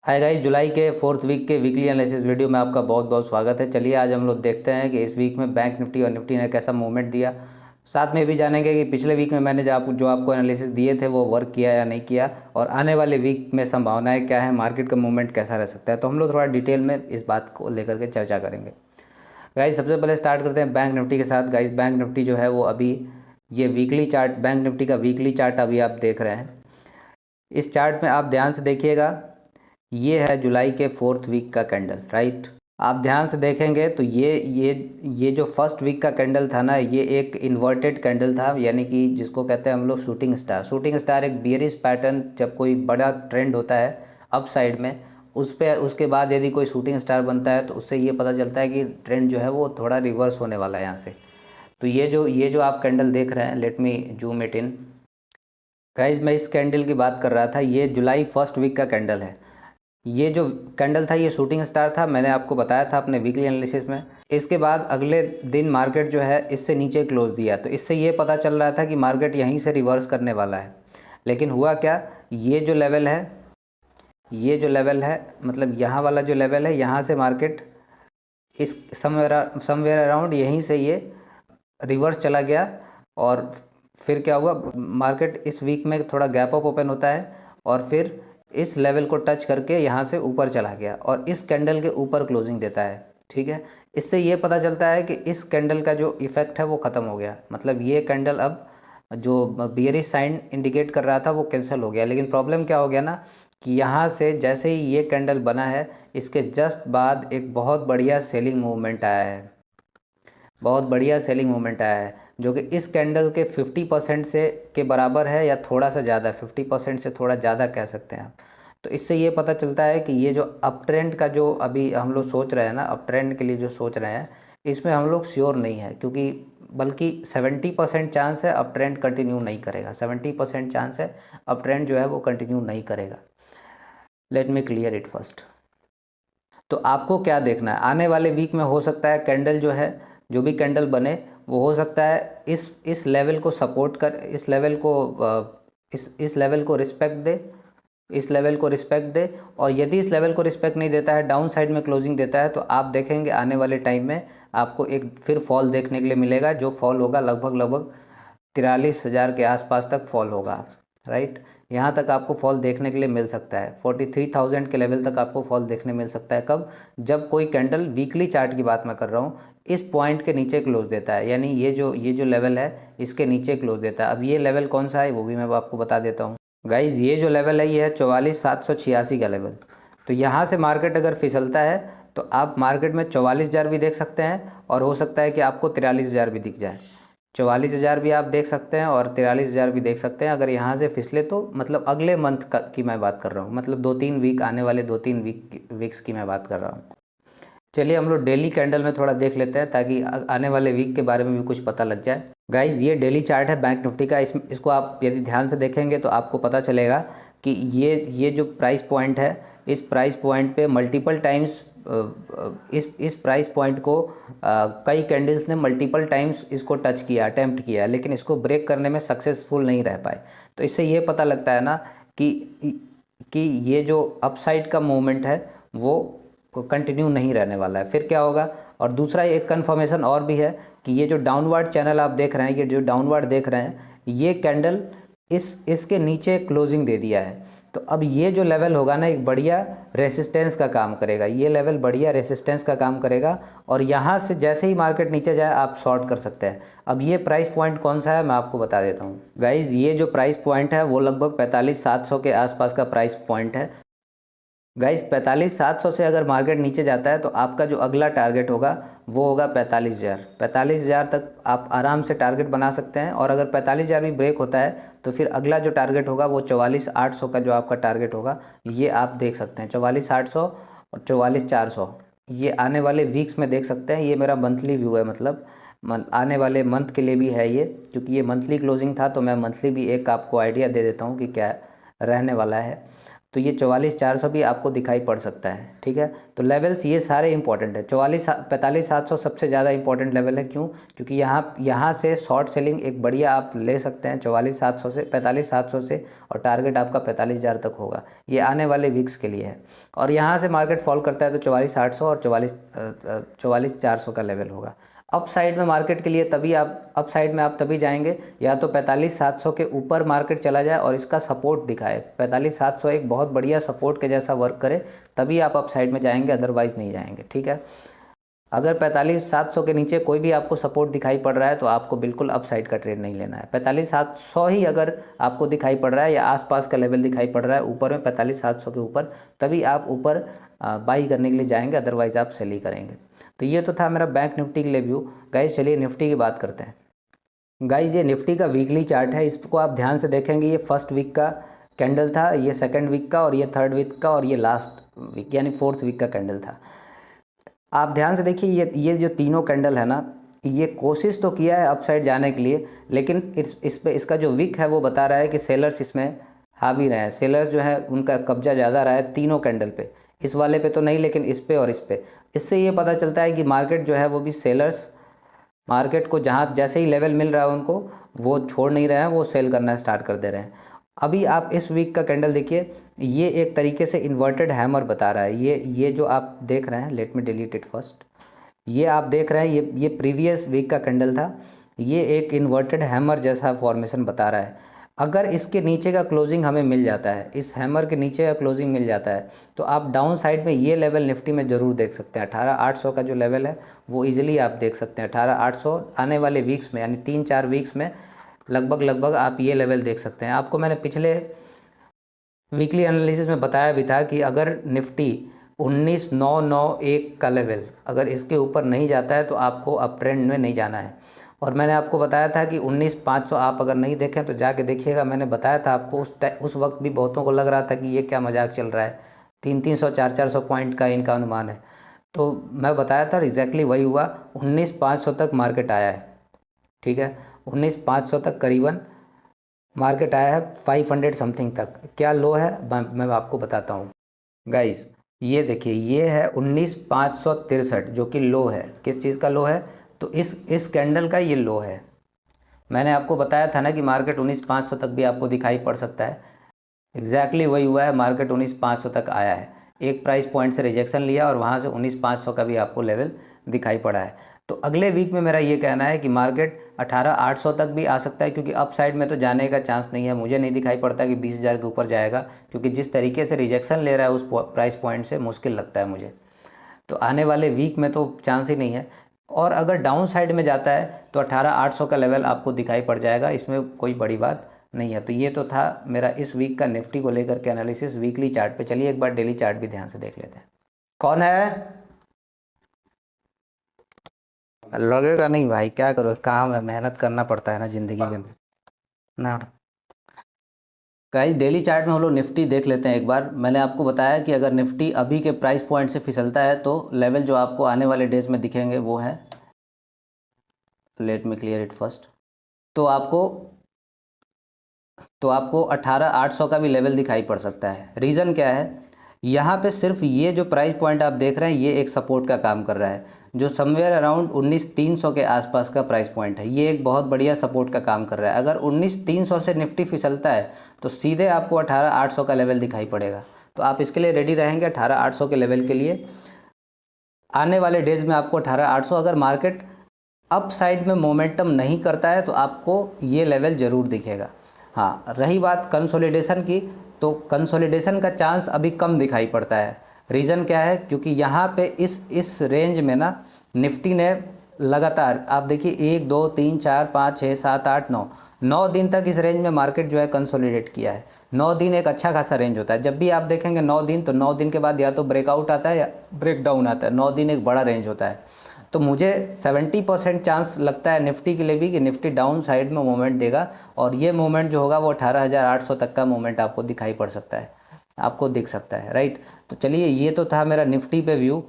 Hi guys, जुलाई के fourth week के weekly analysis video में आपका बहुत बहुत स्वागत है। चलिए आज हम लोग देखते हैं कि इस वीक में बैंक निफ्टी और निफ्टी ने कैसा मूवमेंट दिया। साथ में भी जानेंगे कि पिछले वीक में मैंने जो आपको एनालिसिस दिए थे वो वर्क किया या नहीं किया, और आने वाले वीक में संभावनाएं क्या है, मार्केट का मूवमेंट कैसा रह सकता है। तो हम लोग थोड़ा डिटेल में इस बात को लेकर के चर्चा करेंगे। गाइस सबसे पहले स्टार्ट करते हैं बैंक निफ्टी के साथ। गाइस बैंक निफ्टी जो है वो अभी ये वीकली चार्ट, बैंक निफ्टी का वीकली चार्ट अभी आप देख रहे हैं। इस चार्ट में आप ध्यान से देखिएगा, ये है जुलाई के फोर्थ वीक का कैंडल, राइट। आप ध्यान से देखेंगे तो ये जो फर्स्ट वीक का कैंडल था ना, ये एक इन्वर्टेड कैंडल था, यानी कि जिसको कहते हैं हम लोग शूटिंग स्टार। शूटिंग स्टार एक बियरिश पैटर्न, जब कोई बड़ा ट्रेंड होता है अप साइड में, उस पे उसके बाद यदि कोई शूटिंग स्टार बनता है तो उससे ये पता चलता है कि ट्रेंड जो है वो थोड़ा रिवर्स होने वाला है यहाँ से। तो ये जो आप कैंडल देख रहे हैं, let me zoom it in. Guys मैं इस कैंडल की बात कर रहा था, ये जुलाई फर्स्ट वीक का कैंडल है। ये जो कैंडल था ये शूटिंग स्टार था, मैंने आपको बताया था अपने वीकली एनालिसिस में। इसके बाद अगले दिन मार्केट जो है इससे नीचे क्लोज दिया, तो इससे ये पता चल रहा था कि मार्केट यहीं से रिवर्स करने वाला है। लेकिन हुआ क्या, ये जो लेवल है, ये जो लेवल है, मतलब यहाँ वाला जो लेवल है, यहाँ से मार्केट इस समवेयर अराउंड यहीं से ये रिवर्स चला गया। और फिर क्या हुआ, मार्केट इस वीक में थोड़ा गैप अप ओपन होता है और फिर इस लेवल को टच करके यहाँ से ऊपर चला गया और इस कैंडल के ऊपर क्लोजिंग देता है। ठीक है, इससे ये पता चलता है कि इस कैंडल का जो इफ़ेक्ट है वो ख़त्म हो गया। मतलब ये कैंडल अब जो बियरिश साइन इंडिकेट कर रहा था वो कैंसिल हो गया। लेकिन प्रॉब्लम क्या हो गया ना, कि यहाँ से जैसे ही ये कैंडल बना है, इसके जस्ट बाद एक बहुत बढ़िया सेलिंग मूवमेंट आया है, बहुत बढ़िया सेलिंग मूवमेंट आया है, जो कि इस कैंडल के 50% से के बराबर है या थोड़ा सा ज़्यादा, 50% से थोड़ा ज़्यादा कह सकते हैं आप। तो इससे ये पता चलता है कि ये जो अप ट्रेंड का जो अभी हम लोग सोच रहे हैं ना, अप ट्रेंड के लिए जो सोच रहे हैं, इसमें हम लोग श्योर नहीं है, क्योंकि बल्कि 70% चांस है अप ट्रेंड कंटिन्यू नहीं करेगा। 70% चांस है अप ट्रेंड जो है वो कंटिन्यू नहीं करेगा। Let me clear it first. तो आपको क्या देखना है, आने वाले वीक में हो सकता है कैंडल जो है, जो भी कैंडल बने वो हो सकता है इस लेवल को सपोर्ट कर, इस लेवल को इस लेवल को रिस्पेक्ट दे, इस लेवल को रिस्पेक्ट दे। और यदि इस लेवल को रिस्पेक्ट नहीं देता है, डाउन साइड में क्लोजिंग देता है, तो आप देखेंगे आने वाले टाइम में आपको एक फिर फॉल देखने के लिए मिलेगा, जो फॉल होगा लगभग 43,000 के आसपास तक फॉल होगा, राइट। यहाँ तक आपको फॉल देखने के लिए मिल सकता है, 43,000 के लेवल तक आपको फॉल देखने मिल सकता है। कब, जब कोई कैंडल, वीकली चार्ट की बात मैं कर रहा हूँ, इस पॉइंट के नीचे क्लोज देता है, यानी ये जो लेवल है इसके नीचे क्लोज देता है। अब ये लेवल कौन सा है वो भी मैं आपको बता देता हूँ। गाइज ये जो लेवल है ये है 44,786 का लेवल। तो यहाँ से मार्केट अगर फिसलता है तो आप मार्केट में 44,000 भी देख सकते हैं, और हो सकता है कि आपको 43,000 भी दिख जाए। 44,000 भी आप देख सकते हैं और 43,000 भी देख सकते हैं अगर यहाँ से फिसले तो। मतलब अगले मंथ की मैं बात कर रहा हूँ, मतलब 2-3 वीक, आने वाले 2-3 वीक्स की मैं बात कर रहा हूँ। चलिए हम लोग डेली कैंडल में थोड़ा देख लेते हैं, ताकि आने वाले वीक के बारे में भी कुछ पता लग जाए। गाइज ये डेली चार्ट है बैंक निफ्टी का। इसको आप यदि ध्यान से देखेंगे तो आपको पता चलेगा कि ये जो प्राइस पॉइंट है, इस प्राइस पॉइंट पे मल्टीपल टाइम्स इस प्राइस पॉइंट को कई कैंडल्स ने मल्टीपल टाइम्स इसको टच किया, अटैम्प्ट किया, लेकिन इसको ब्रेक करने में सक्सेसफुल नहीं रह पाए। तो इससे ये पता लगता है ना कि ये जो अपसाइड का मूवमेंट है वो कंटिन्यू नहीं रहने वाला है। फिर क्या होगा, और दूसरा एक कंफर्मेशन और भी है कि ये जो डाउनवर्ड चैनल आप देख रहे हैं, ये जो डाउनवर्ड देख रहे हैं, ये कैंडल इसके नीचे क्लोजिंग दे दिया है। तो अब ये जो लेवल होगा ना, एक बढ़िया रेसिस्टेंस का काम करेगा, ये लेवल बढ़िया रेसिस्टेंस का काम करेगा, और यहाँ से जैसे ही मार्केट नीचे जाए आप शॉर्ट कर सकते हैं। अब ये प्राइस पॉइंट कौन सा है मैं आपको बता देता हूँ। गाइज ये जो प्राइस पॉइंट है वो लगभग 45,700 के आसपास का प्राइस पॉइंट है। गाइस 45,700 से अगर मार्केट नीचे जाता है तो आपका जो अगला टारगेट होगा वो होगा 45,000। 45,000 तक आप आराम से टारगेट बना सकते हैं, और अगर 45,000 भी ब्रेक होता है तो फिर अगला जो टारगेट होगा वो 44,800 का जो आपका टारगेट होगा, ये आप देख सकते हैं। 44,800 और 44,400 ये आने वाले वीक्स में देख सकते हैं। ये मेरा मंथली व्यू है, मतलब आने वाले मंथ के लिए भी है ये, क्योंकि ये मंथली क्लोजिंग था तो मैं मंथली भी एक आपको आइडिया दे देता हूँ कि क्या रहने वाला है। तो ये 44,400 भी आपको दिखाई पड़ सकता है। ठीक है, तो लेवल्स ये सारे इंपॉर्टेंट है। 45,700 सबसे ज़्यादा इंपॉर्टेंट लेवल है। क्यों? क्योंकि यहाँ से शॉर्ट सेलिंग एक बढ़िया आप ले सकते हैं 44,700 से, 45,700 से, और टारगेट आपका 45,000 तक होगा। ये आने वाले वीक्स के लिए है। और यहाँ से मार्केट फॉल करता है तो 44,800 और 44,400 का लेवल होगा। अप साइड में मार्केट के लिए तभी आप अप साइड में आप तभी जाएंगे या तो 45,700 के ऊपर मार्केट चला जाए और इसका सपोर्ट दिखाए, 45,700 एक बहुत बढ़िया सपोर्ट के जैसा वर्क करे, तभी आप अप साइड में जाएंगे, अदरवाइज़ नहीं जाएंगे। ठीक है, अगर 45,700 के नीचे कोई भी आपको सपोर्ट दिखाई पड़ रहा है तो आपको बिल्कुल अप साइड का ट्रेड नहीं लेना है। 45,700 ही अगर आपको दिखाई पड़ रहा है या आसपास का लेवल दिखाई पड़ रहा है ऊपर में 45,700 के ऊपर, तभी आप ऊपर बाई करने के लिए जाएंगे, अदरवाइज़ आप सेल ही करेंगे। तो ये तो था मेरा बैंक निफ्टी के लिए व्यू। गाइस चलिए निफ्टी की बात करते हैं। गाइस ये निफ्टी का वीकली चार्ट है, इसको आप ध्यान से देखेंगे। ये फर्स्ट वीक का कैंडल था, ये सेकंड वीक का, और ये थर्ड वीक का, और ये लास्ट वीक यानी फोर्थ वीक का कैंडल था। आप ध्यान से देखिए, ये जो तीनों कैंडल है ना, ये कोशिश तो किया है अपसाइड जाने के लिए, लेकिन इस पे इसका जो विक है वो बता रहा है कि सेलर्स इसमें हावी रहे हैं। सेलर्स जो है उनका कब्जा ज़्यादा रहा है तीनों कैंडल पे। इस वाले पे तो नहीं, लेकिन इस पे और इस पे। इससे ये पता चलता है कि मार्केट जो है वो भी सेलर्स मार्केट को जहाँ जैसे ही लेवल मिल रहा है उनको वो छोड़ नहीं रहे हैं, वो सेल करना स्टार्ट कर दे रहे हैं। अभी आप इस वीक का कैंडल देखिए, ये एक तरीके से इन्वर्टेड हैमर बता रहा है। ये जो आप देख रहे हैं, let me delete it first, ये आप देख रहे हैं, ये प्रीवियस वीक का कैंडल था। ये एक इन्वर्टेड हैमर जैसा फॉर्मेशन बता रहा है। अगर इसके नीचे का क्लोजिंग हमें मिल जाता है, इस हैमर के नीचे का क्लोजिंग मिल जाता है, तो आप डाउन साइड में ये लेवल निफ्टी में ज़रूर देख सकते हैं। 18,800 का जो लेवल है वो इजीली आप देख सकते हैं। 18,800 आने वाले वीक्स में यानी 3-4 वीक्स में लगभग आप ये लेवल देख सकते हैं। आपको मैंने पिछले वीकली एनालिसिस में बताया भी था कि अगर निफ्टी 19,991 का लेवल अगर इसके ऊपर नहीं जाता है तो आपको अप ट्रेंड में नहीं जाना है। और मैंने आपको बताया था कि 19,500 आप अगर नहीं देखें तो जाके देखिएगा। मैंने बताया था आपको, उस वक्त भी बहुतों को लग रहा था कि ये क्या मजाक चल रहा है, 300-300 400-400 पॉइंट का इनका अनुमान है। तो मैं बताया था, एग्जैक्टली वही हुआ। 19,500 तक मार्केट आया है। ठीक है, 19,500 तक करीबन मार्केट आया है, 500 समथिंग तक। क्या लो है मैं आपको बताता हूँ गाइस। ये देखिए, ये है 19,563 जो कि लो है। किस चीज़ का लो है? तो इस कैंडल का ये लो है। मैंने आपको बताया था ना कि मार्केट 19,500 तक भी आपको दिखाई पड़ सकता है। एग्जैक्टली वही हुआ है, मार्केट 19,500 तक आया है। एक प्राइस पॉइंट से रिजेक्शन लिया और वहाँ से 19,500 का भी आपको लेवल दिखाई पड़ा है। तो अगले वीक में मेरा ये कहना है कि मार्केट 18,800 तक भी आ सकता है, क्योंकि अप साइड में तो जाने का चांस नहीं है। मुझे नहीं दिखाई पड़ता कि 20,000 के ऊपर जाएगा, क्योंकि जिस तरीके से रिजेक्शन ले रहा है उस प्राइस पॉइंट से मुश्किल लगता है मुझे। तो आने वाले वीक में तो चांस ही नहीं है। और अगर डाउन साइड में जाता है तो 18,800 का लेवल आपको दिखाई पड़ जाएगा, इसमें कोई बड़ी बात नहीं है। तो ये तो था मेरा इस वीक का निफ्टी को लेकर के एनालिसिस वीकली चार्ट पे। चलिए एक बार डेली चार्ट भी ध्यान से देख लेते हैं। कौन है? लगेगा नहीं भाई, क्या करो, काम है, मेहनत करना पड़ता है ना ज़िंदगी के अंदर ना। गाइस डेली चार्ट में हम लोग निफ्टी देख लेते हैं एक बार। मैंने आपको बताया कि अगर निफ्टी अभी के प्राइस पॉइंट से फिसलता है तो लेवल जो आपको आने वाले डेज में दिखेंगे वो है, let me clear it first, तो आपको 18,800 का भी लेवल दिखाई पड़ सकता है। रीज़न क्या है? यहाँ पे सिर्फ ये जो प्राइस पॉइंट आप देख रहे हैं ये एक सपोर्ट का काम कर रहा है, जो समवेयर अराउंड 19,300 के आसपास का प्राइस पॉइंट है। ये एक बहुत बढ़िया सपोर्ट का काम कर रहा है। अगर 19,300 से निफ्टी फिसलता है तो सीधे आपको 18,800 का लेवल दिखाई पड़ेगा। तो आप इसके लिए रेडी रहेंगे 18,800 के लेवल के लिए। आने वाले डेज में आपको 18,800, अगर मार्केट अप साइड में मोमेंटम नहीं करता है तो आपको ये लेवल ज़रूर दिखेगा। हाँ, रही बात कंसोलिडेशन की, तो कंसोलिडेशन का चांस अभी कम दिखाई पड़ता है। रीज़न क्या है? क्योंकि यहाँ पे इस रेंज में ना निफ्टी ने लगातार, आप देखिए 1 2 3 4 5 6 7 8 9 दिन तक इस रेंज में मार्केट जो है कंसोलिडेट किया है। 9 दिन एक अच्छा खासा रेंज होता है। जब भी आप देखेंगे 9 दिन, तो 9 दिन के बाद या तो ब्रेकआउट आता है या ब्रेकडाउन आता है। 9 दिन एक बड़ा रेंज होता है। तो मुझे 70% चांस लगता है निफ्टी के लिए भी कि निफ्टी डाउन साइड में मोमेंट देगा, और ये मोमेंट जो होगा वो 18,800 तक का मोमेंट आपको दिखाई पड़ सकता है, आपको दिख सकता है, राइट। तो चलिए ये तो था मेरा निफ्टी पे व्यू।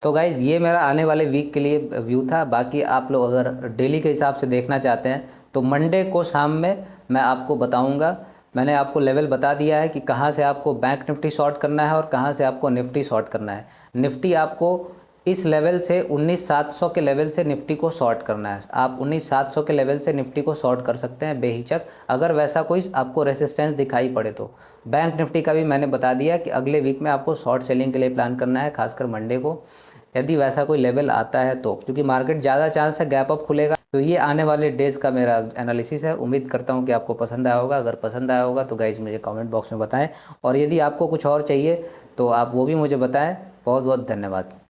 तो गाइज़ ये मेरा आने वाले वीक के लिए व्यू था। बाकी आप लोग अगर डेली के हिसाब से देखना चाहते हैं तो मंडे को शाम में मैं आपको बताऊंगा मैंने आपको लेवल बता दिया है कि कहाँ से आपको बैंक निफ्टी शॉर्ट करना है और कहाँ से आपको निफ्टी शॉर्ट करना है। निफ्टी आपको इस लेवल से 19,700 के लेवल से निफ्टी को शॉर्ट करना है। आप 19,700 के लेवल से निफ्टी को शॉर्ट कर सकते हैं बेहिचक, अगर वैसा कोई आपको रेसिस्टेंस दिखाई पड़े तो। बैंक निफ्टी का भी मैंने बता दिया कि अगले वीक में आपको शॉर्ट सेलिंग के लिए प्लान करना है, खासकर मंडे को, यदि वैसा कोई लेवल आता है तो, क्योंकि मार्केट ज़्यादा चांस है गैप अप खुलेगा। तो ये आने वाले डेज़ का मेरा एनालिसिस है। उम्मीद करता हूँ कि आपको पसंद आया होगा। अगर पसंद आया होगा तो गाइज़ मुझे कमेंट बॉक्स में बताएं, और यदि आपको कुछ और चाहिए तो आप वो भी मुझे बताएं। बहुत बहुत धन्यवाद।